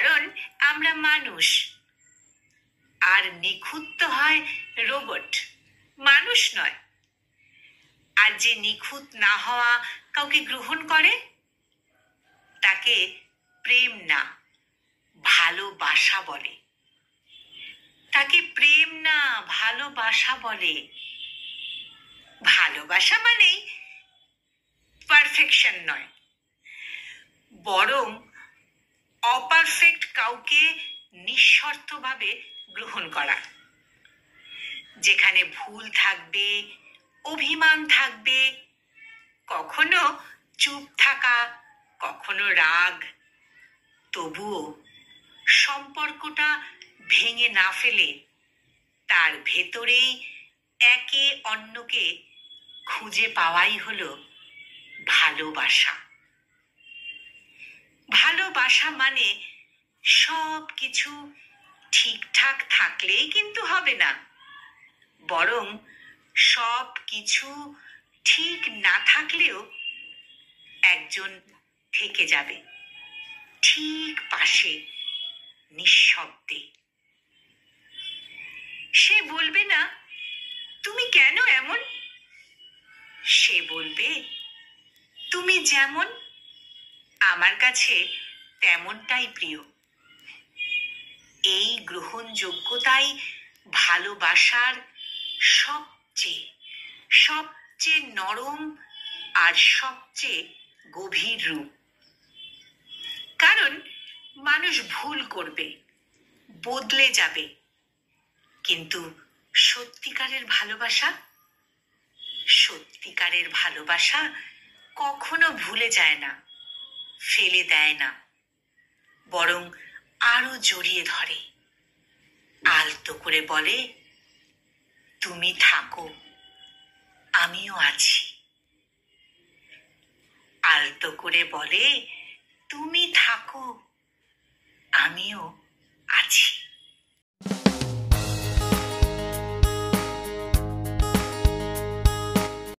কারণ আমরা মানুষ, আর নিখুঁত তো হয় রোবট, মানুষ নয়। আর যে নিখুঁত না হওয়া কাউকে গ্রহণ করে তাকে প্রেম না ভালোবাসা বলে। তাকে প্রেম না ভালোবাসা বলে। ভালোবাসা মানেই পারফেকশন নয়, বরং অপারফেক্ট কাউকে নিঃশর্তভাবে গ্রহণ করা। যেখানে ভুল থাকবে, অভিমান থাকবে, কখনো চুপ থাকা, কখনো রাগ, তবুও সম্পর্কটা ভেঙে না ফেলে তার ভেতরেই একে অন্যকে খুঁজে পাওয়াই হলো ভালোবাসা। ভালোবাসা মানে সব কিছু ঠিকঠাক থাকলেই কিন্তু হবে না, বরং সব কিছু ঠিক না থাকলেও একজন থেকে যাবে ঠিক পাশে, নিঃশব্দে। সে বলবে না তুমি কেন এমন, সে বলবে তুমি যেমন আমার কাছে তেমনটাই প্রিয়। এই গ্রহণযোগ্যতাই ভালোবাসার সবচেয়ে সবচেয়ে নরম আর সবচেয়ে গভীর রূপ। কারণ মানুষ ভুল করবে, বদলে যাবে, কিন্তু সত্যিকারের ভালোবাসা কখনো ভুলে যায় না, ফেলে দেয় না, বরং আরো জড়িয়ে ধরে, আলতো করে বলে তুমি থাকো, আমিও আছি। আলতো করে বলে তুমি থাকো, আমিও